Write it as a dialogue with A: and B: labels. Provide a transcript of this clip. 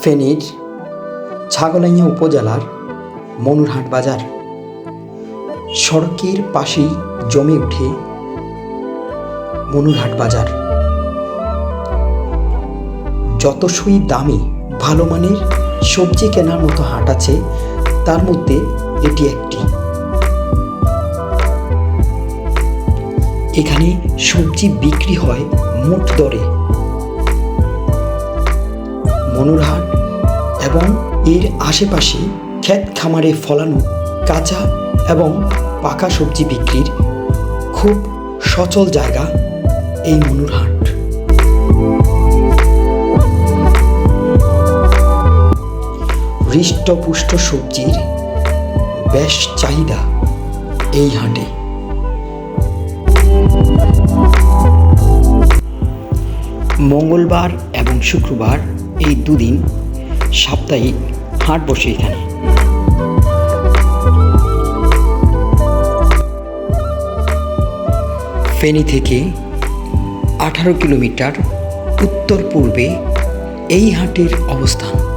A: ফেনীর ছাগলাইয়া উপজেলার মনুরহাট বাজার। সড়কের পাশেই জমে ওঠে মনুরহাট বাজার। যতই দামি ভালো মানের সবজি কেনার মতো হাট আছে, তার মধ্যে এটি একটি। এখানে সবজি বিক্রি হয় মোট দরে। মনুরহাট এবং এর আশেপাশে ক্ষেত খামারে ফলানো কাঁচা এবং পাকা সবজি বিক্রির খুব সচল জায়গা এই মনুরহাট। হৃষ্টপুষ্ট সবজির বেশ চাহিদা এই হাটে। মঙ্গলবার এবং শুক্রবার এই দুদিন সাপ্তাহিক হাট বসে এখানে। ফেনী থেকে 18 কিলোমিটার উত্তর পূর্বে এই হাটের অবস্থান।